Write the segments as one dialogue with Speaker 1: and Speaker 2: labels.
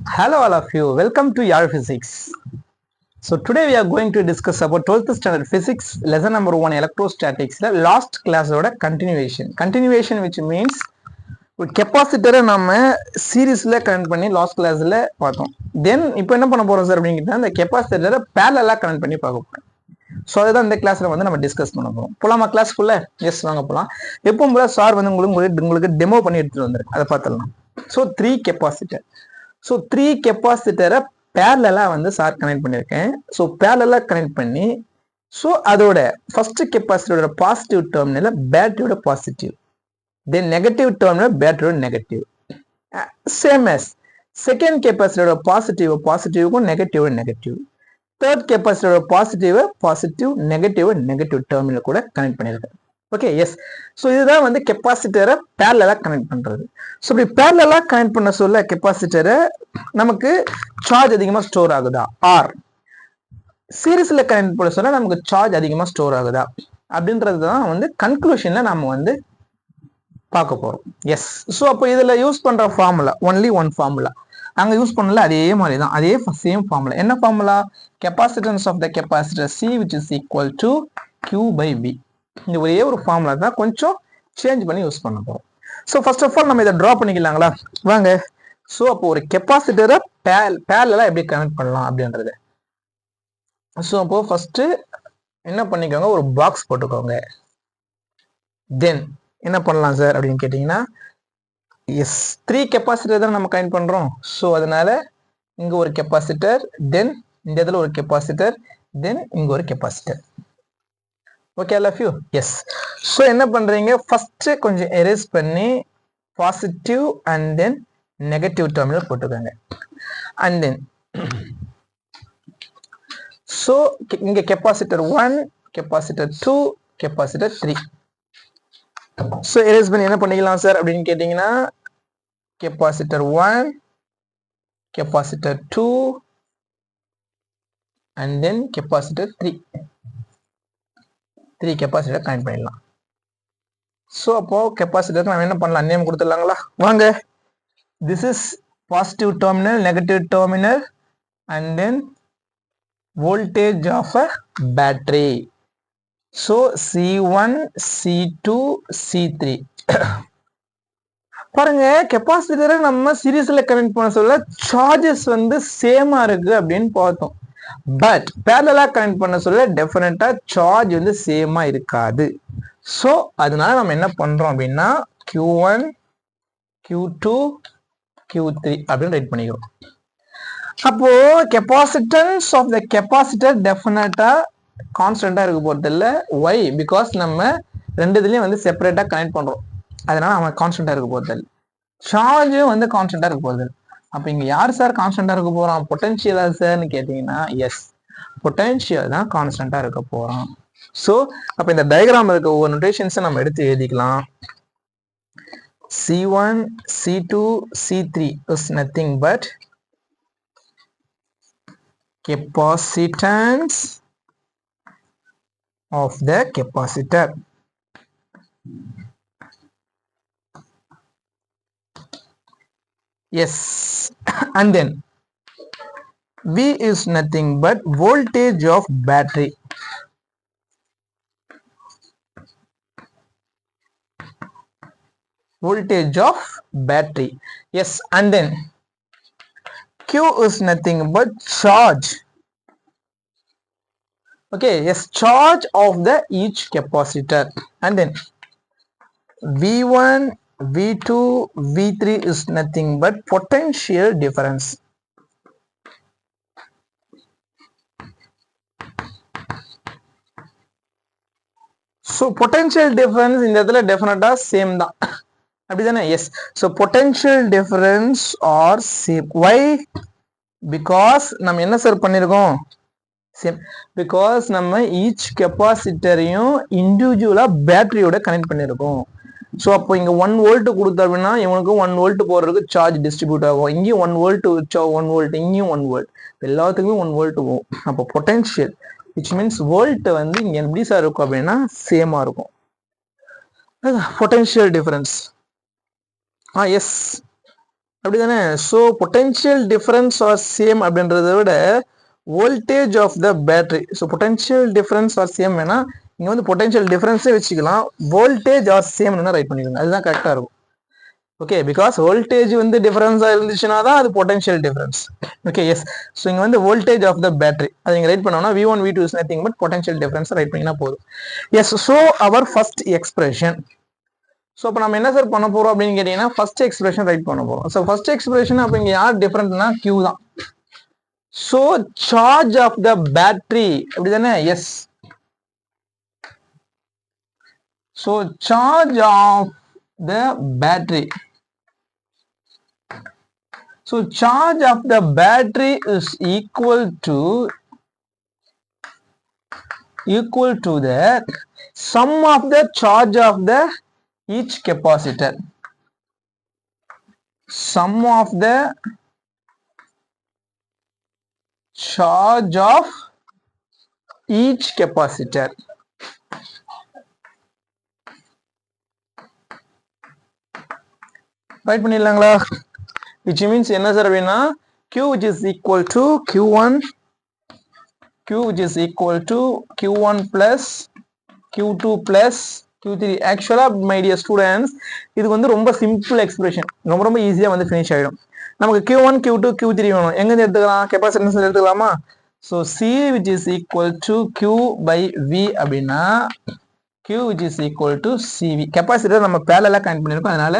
Speaker 1: Hello all of you, welcome to Yar Physics. So today we are going to discuss about 12th standard physics lesson number 1 electrostatics last class oda continuation which means ஒரு கெப்பாசிட்டரை நம்ம சீரீஸ்ல connect பண்ணி last கிளாஸ்ல பார்த்தோம். தென் இப்போ என்ன பண்ண போறோம் சார் அப்படிங்கிட்டா அந்த கெப்பாசிட்டரை பேரலா கனெக்ட் பண்ணி பார்க்க போறோம். ஸோ அதுதான் இந்த கிளாஸ்ல வந்து நம்ம டிஸ்கஸ் பண்ண போறோம். போலாமா கிளாஸ்க்குள்ள? எஸ், வாங்க போலாம். எப்பவும் போல சார் வந்து உங்களுக்கு டெமோ பண்ணி எடுத்துட்டு வந்துருக்கு, அதை பார்த்துடலாம். So 3 capacitor. ஸோ 3 கெப்பாசிட்டரை பேரலா வந்து சார் கனெக்ட் பண்ணியிருக்கேன். ஸோ பேரலா கனெக்ட் பண்ணி ஸோ அதோட ஃபர்ஸ்ட் கெப்பாசிட்டரோட பாசிட்டிவ் டெர்மினல் பேட்டரியோட பாசிட்டிவ், தென் நெகட்டிவ் டெர்மினல் பேட்டரியோட நெகட்டிவ், சேம் as செகண்ட் கெப்பாசிட்டரோட பாசிட்டிவ்க்கும் நெகட்டிவ், தேர்ட் கெப்பாசிட்டரோட பாசிட்டிவ் நெகட்டிவ் டெர்மினல் கூட கனெக்ட் பண்ணியிருக்கேன். Okay, yes. ஸோ இதுதான் வந்து கெப்பாசிட்டரை பேரலா கனெக்ட் பண்றது. ஸோ இப்படி பேரலா கனெக்ட் பண்ண சொல்ல கெப்பாசிட்டரை நமக்கு சார்ஜ் அதிகமாக ஸ்டோர் ஆகுதா, ஆர் சீரீஸ்ல கனெக்ட் பண்ண சொல்ல நமக்கு சார்ஜ் அதிகமாக ஸ்டோர் ஆகுதா அப்படின்றது தான் வந்து கன்க்ளூஷன்ல நாம வந்து பார்க்க போறோம். எஸ். ஸோ அப்போ இதுல யூஸ் பண்ற ஃபார்முலா ஒன்லி ஒன் ஃபார்முலா, அங்க யூஸ் பண்ணல அதே மாதிரி தான், அதே சேம் ஃபார்முலா. என்ன formula? Capacitance of the capacitor C which is equal to Q by V. இந்த ஒரே ஒரு ஃபார்முலா தான், கொஞ்சம் சேஞ்ச் பண்ணி யூஸ் பண்ண போறோம். ஸோ ஃபர்ஸ்ட் ஆஃப் ஆல் நம்ம இதை ட்ரா பண்ணிக்கலாங்களா, வாங்க. ஸோ அப்போ ஒரு கெப்பாசிட்டரை பேரலா எப்படி கனெக்ட் பண்ணலாம் அப்படின்றது. ஸோ அப்போ ஃபர்ஸ்ட் என்ன பண்ணிக்கோங்க, ஒரு பாக்ஸ் போட்டுக்கோங்க. தென் என்ன பண்ணலாம் சார் அப்படின்னு கேட்டீங்கன்னா, எஸ் 3 கெப்பாசிட்டர் தான் நம்ம கனெக்ட் பண்றோம். ஸோ அதனால இங்க ஒரு கெப்பாசிட்டர், தென் இந்த இடத்துல ஒரு கெப்பாசிட்டர், தென் இங்க ஒரு capacitor. Okay all of you? Yes. So என்ன பண்றீங்க, ஃபர்ஸ்ட் கொஞ்சம் எரேஸ் பண்ணி positive and then negative terminal போட்டுக்கோங்க. அண்ட் தென் ஸோ இங்க capacitor 1, capacitor 2, capacitor 3. So erase பண்ணி என்ன பண்ணிக்கலாம் சார் அப்படின்னு கேட்டீங்கன்னா, capacitor 1, capacitor 2 and then capacitor 3 capacitor connect பண்ணிடலாம். ஸோ அப்போ கெப்பாசிட்டர் நம்ம என்ன பண்ணலாம், நேம் கொடுத்துடலாங்களா, வாங்க. This is positive terminal, negative terminal and then voltage of a battery. So C1, C2, C3. பாருங்க, கெப்பாசிட்டரை நம்ம சீரீஸ்ல கனெக்ட் பண்ண சொல்ல சார்ஜஸ் வந்து சேமா இருக்கு அப்படின்னு பார்த்தோம். பட் பேரலா கனெக்ட் பண்ண சொல்ல டெஃபினட்டா சார்ஜ் வந்து சேமா இருக்காது. ஸோ அதனால நம்ம என்ன பண்றோம் அப்படின்னா Q1, Q2, Q3 அப்படின்னு ரைட் பண்ணிக்கிறோம். அப்போ கெப்பாசிட்டன்ஸ் ஆஃப் த கெப்பாசிட்டர் டெஃபினட்டா கான்ஸ்டன்டா இருக்க போறது இல்லை. ஒய்? பிகாஸ் நம்ம ரெண்டு இதுலயும் வந்து செப்பரேட்டா கனெக்ட் பண்றோம், அதனால அவன் கான்ஸ்டன்டா இருக்க போறது இல்லை. சார்ஜும் வந்து கான்ஸ்டன்டா இருக்க போறது. அப்ப இங்க யார் சார் கான்ஸ்டன்டா இருக்க போறான், பொட்டன்ஷியலா சார்னு கேட்டீங்கன்னா, எஸ், பொட்டன்ஷியல் தான் கான்ஸ்டன்டா இருக்க போறான். ஸோ அப்ப இந்த டயக்ராம் இருக்க ஒவ்வொரு நோட்டேஷன்ஸை நம்ம எடுத்து எழுதிக்கலாம். C1, C2, C3 is nothing but capacitance of the capacitor. Yes. And then V is nothing but voltage of battery. Voltage of battery. Yes. And then Q is nothing but charge. Okay, yes, charge of the each capacitor. And then V1, V2, V3 is nothing but potential difference. So potential difference இந்த இடத்துல டெஃபினட்டா same தான், அப்படிதானே? Yes. So potential difference are same. Why? Because நம்ம என்ன sir பண்ணிருக்கோம், same. Because நம்ம each கெப்பாசிட்டரையும் இண்டிவிஜுவலா பேட்டரியோட கனெக்ட் பண்ணிருக்கோம். ஸோ அப்போ இங்க 1 வோல்ட் கொடுத்தா அப்படின்னா இவனுக்கு 1 வோல்ட் போடுறதுக்கு சார்ஜ் டிஸ்ட்ரிபியூட் ஆகும். இங்கேயும் 1 வோல்ட், 1 வோல்ட், இங்கேயும் 1 வோல்ட், எல்லாத்துக்குமே 1 வோல்ட் போகும். அப்போ பொட்டன்ஷியல் விச் மீன்ஸ் வோல்ட் வந்து இங்க எப்படி சார் இருக்கும் அப்படின்னா சேமா இருக்கும். Potential difference. எஸ். அப்படிதானே? So potential difference are same அப்படின்றத விட voltage of the battery. So potential difference are same வேணா இங்க வந்து பொட்டன்ஷியல் டிஃபரன்ஸே வச்சுக்கலாம், வோல்டேஜ் ஆர் சேம் ரைட் பண்ணிக்கோங்க, அதுதான் கரெக்டா இருக்கும். ஓகே, பிகாஸ் வோல்டேஜ் வந்து டிஃபரன்ஸா இருந்துச்சுன்னா தான் அது potential difference. Okay, yes. So இங்க வந்து வோல்டேஜ் ஆஃப் த பேட்டரி அது நீங்க ரைட் பண்ணோம்னா V1 V2 is nothing but potential difference right பண்ணினா போதும். எஸ். ஸோ அவர் ஃபர்ஸ்ட் எக்ஸ்பிரஷன். ஸோ இப்போ நம்ம என்ன சார் பண்ண போறோம் அப்படின்னு கேட்டீங்கன்னா ஃபர்ஸ்ட் எக்ஸ்பிரஷன் ரைட் பண்ண போறோம். ஸோ ஃபர்ஸ்ட் எக்ஸ்பிரஷன் அப்போ இங்க யார் டிஃபரன்ட்னா Q தான். So charge of the battery அப்படிதானே? Yes. So charge of the battery. So charge of the battery is equal to the sum of the charge of the each capacitor. Sum of the charge of each capacitor. Right பண்ணிடலாங்களா? Which means என்ன sir அப்படின்னா Q which is equal to Q1 which is equal to Q1 plus Q2 plus Q3. ஆக்சுவலா my dear students இது வந்து ரொம்ப simple expression, ரொம்ப ஈஸியா வந்து finish ஆயிடும். நமக்கு Q1 Q2 Q3 வேணும், எங்க இருந்து எடுத்துக்கலாம்? கெபாசிட்டன்ஸ் எடுத்துக்கலாமா? So C which is equal to Q by V அப்படின்னா Q which is equal to CV. Capacitor நம்ம பேரலா கனெக்ட் பண்ணிருக்கோம், அதனால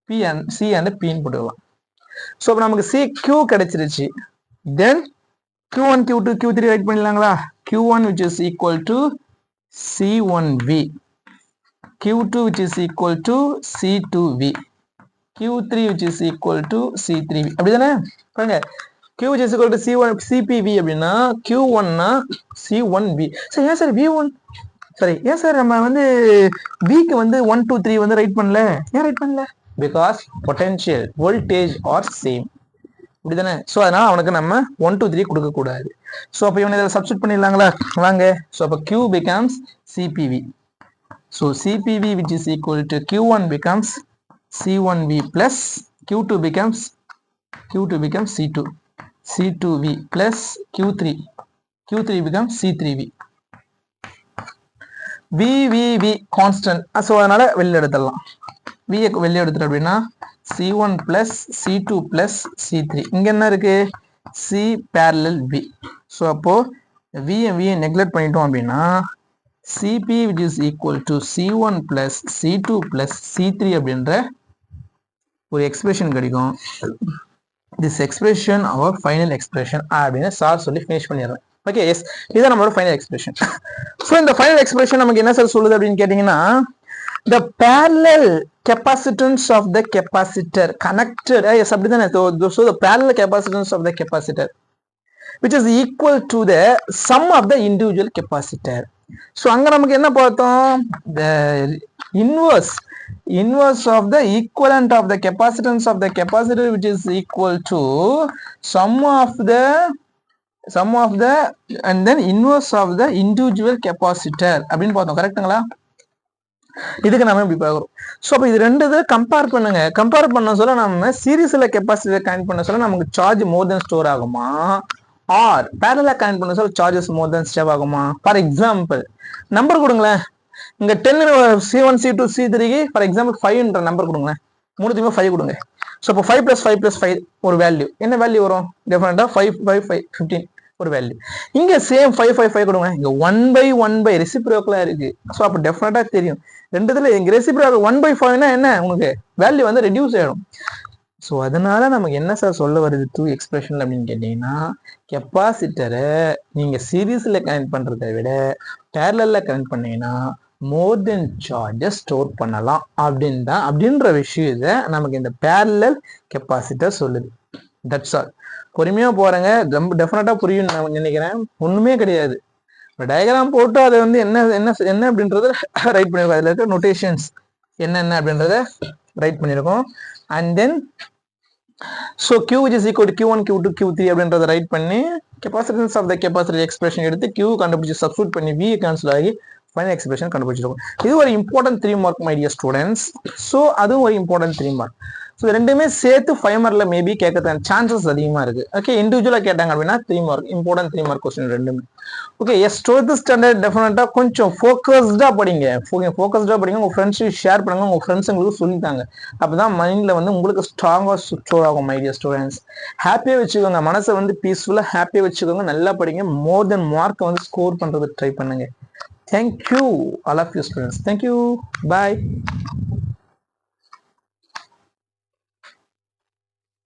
Speaker 1: P and C and P ன்னு போட்டுக்கலாம். ஸோ இப்போ நமக்கு CQ கிடைச்சிருச்சு. Then Q1 Q2 Q3 write பண்ணிடலாங்களா? Q1 which is equal to C1V, Q2 which is equal to C2V, Q3 which is equal to C3V. அப்படிதானே? பாருங்க, Q which is equal to C1 CPV அப்படின்னா Q1 னா C1V. சரி, ஏன் sir V1 சரி ஏன் sir நம்ம வந்து Vக்கு வந்து 1 2 3 வந்து ரைட் பண்ணல? ஏன் ரைட் பண்ணல? Because potential voltage are same. இப்படிதானே? ஸோ அதனால அவனுக்கு நம்ம 1 2 3 கொடுக்க கூடாது. ஸோ அப்போ இவனை இதில் சப்ஸ்டிட் பண்ணிடலாங்களா? வாங்க. ஸோ அப்போ Q becomes CPV. So CPV which is equal to Q1 becomes C1V plus Q2 becomes C2, C2V plus Q3 becomes C3V. VVV constant. So அதனால வெளில எடுத்துடலாம். V வெளியே எடுத்துட்டு அப்படின்னா C1 plus C2 plus C3. இங்க என்ன இருக்கு? C parallel V. ஸோ அப்போ V நெக்லெக்ட் பண்ணிட்டோம் அப்படின்னா CP which is equal to C1 plus C2 plus C3 அப்படின்ற ஒரு எக்ஸ்பிரஷன் கிடைக்கும். This expression our final expression அப்படின்னு சார் சொல்லி finish பண்ணிடுறேன். ஓகே, எஸ், இதுதான் நம்மளோட ஃபைனல் எக்ஸ்பிரஷன். ஸோ இந்த ஃபைனல் எக்ஸ்பிரஷன் நமக்கு என்ன சார் சொல்லுது அப்படின்னு கேட்டீங்கன்னா the parallel capacitance of the capacitor connected, yes அப்படிதானே? So the parallel capacitance of the capacitor which is equal to the sum of the individual capacitor. So அங்க நமக்கு என்ன பார்த்தோம்? the inverse of the equivalent of the capacitance of the capacitor which is equal to sum of the and then inverse of the individual capacitor அப்படின்னு பார்த்தோம். கரெக்ட்டுங்களா? இதுக்கு நம்ம இப்படி பார்க்குறோம். ஸோ அப்போ இது ரெண்டு இதை கம்பேர் பண்ணுங்க. கம்பேர் பண்ண சொல்ல நம்ம சீரீஸ்ல கெப்பாசிட்டியை கனெக்ட் பண்ண சொல்ல நமக்கு சார்ஜ் மோர் தென் ஸ்டோர் ஆகுமா, ஆர் பேரலா கனெக்ட் பண்ண சொல்ல சார்ஜஸ் மோர் தென் ஸ்டேவ் ஆகுமா? ஃபார் எக்ஸாம்பிள் நம்பர் கொடுங்களேன். இங்க 10 C1 C2 C3 for example 5ன்ற number கொடுங்களேன். மூணுத்தையுமே 5 கொடுங்க. ஸோ அப்போ 5 + 5 + 5 ஒரு வேல்யூ. என்ன வேல்யூ வரும்? டெஃபினட்டா 5 5 5 15 ஒரு வேல்யூ. இங்க சேம் 5 5 5 கொடுங்க. இங்க 1/1 ரெசிப்ரோக்கலா இருக்கு. ஸோ அப்போ டெஃபினட்டா தெரியும் ரெண்டுத்துல இங்க ரெசிப்ரோக்கல் 1/5 என்ன உங்களுக்கு வேல்யூ வந்து ரெடியூஸ் ஆயிடும். ஸோ அதனால நமக்கு என்ன சார் சொல்ல வருது டூ எக்ஸ்பிரஷன் அப்படின்னு கேட்டீங்கன்னா கெப்பாசிட்டரை நீங்க சீரீஸ்ல கனெக்ட் பண்றதை விட பேரலல்ல கனெக்ட் பண்ணீங்கன்னா மோர் தென் சார்ஜஸ் ஸ்டோர் பண்ணலாம் அப்படின்ற விஷயத்தை நமக்கு இந்த பேரலல் கெப்பாசிட்டர் சொல்லுது. That's all. பொறுமையா போறேங்க, ரொம்ப டெஃபினட்டா புரியும் நான் நினைக்கிறேன். ஒண்ணுமே கிடையாது. டயக்ராம் போட்டு அதை வந்து என்ன அப்படின்றத ரைட் பண்ணிருக்கோம். அதுல இருக்க நோட்டேஷன்ஸ் என்னென்ன அப்படின்றத ரைட் பண்ணிருக்கோம். And then so Q which is equal to Q1 Q2 Q3 அப்படின்றத ரைட் பண்ணி capacitance of the capacity expression எடுத்து Q கண்டுபிடிச்சு சப்ஸ்டிட்யூட் பண்ணி V கேன்சல் ஆகி ஃபைனல் எக்ஸ்பிரஷன் கண்டுபிடிச்சிருக்கோம். இது ஒரு important 3 mark my dear students. So அதுவும் ஒரு இம்பார்ட்டன்ட் 3 மார்க். ஸோ ரெண்டுமே சேர்த்து 5 மார்க்ல மேபி கேட்கறதுக்கான சான்சஸ் அதிகமாக இருக்கு. ஓகே, இண்டிவிஜுவலாக கேட்டாங்க அப்படின்னா 3 மார்க், இம்பார்ட்டன்ட் 3 மார்க் கொஸ்டின் ரெண்டுமே. ஓகே, எஸ் 12th ஸ்டாண்டர்ட் டெஃபினட்டா கொஞ்சம் ஃபோக்கஸ்டா படிங்க. ஃபோக்கஸ்டா படிங்க, உங்க ஃப்ரெண்ட்ஸுக்கு ஷேர் பண்ணுங்க, உங்க ஃப்ரெண்ட்ஸுங்களுக்கு சொல்லித்தாங்க. அப்பதான் மைண்ட்ல வந்து உங்களுக்கு ஸ்ட்ராங்கா ஸ்டோர் ஆகும் மை டியர் ஸ்டூடெண்ட்ஸ். ஹாப்பியா வச்சுக்கோங்க, மனசை வந்து பீஸ்ஃபுல்லா ஹாப்பியா வச்சுக்கோங்க, நல்லா படிங்க, மோர் தென் மார்க்கை வந்து ஸ்கோர் பண்றது ட்ரை பண்ணுங்க. Thank you all of you students. Thank you. Bye.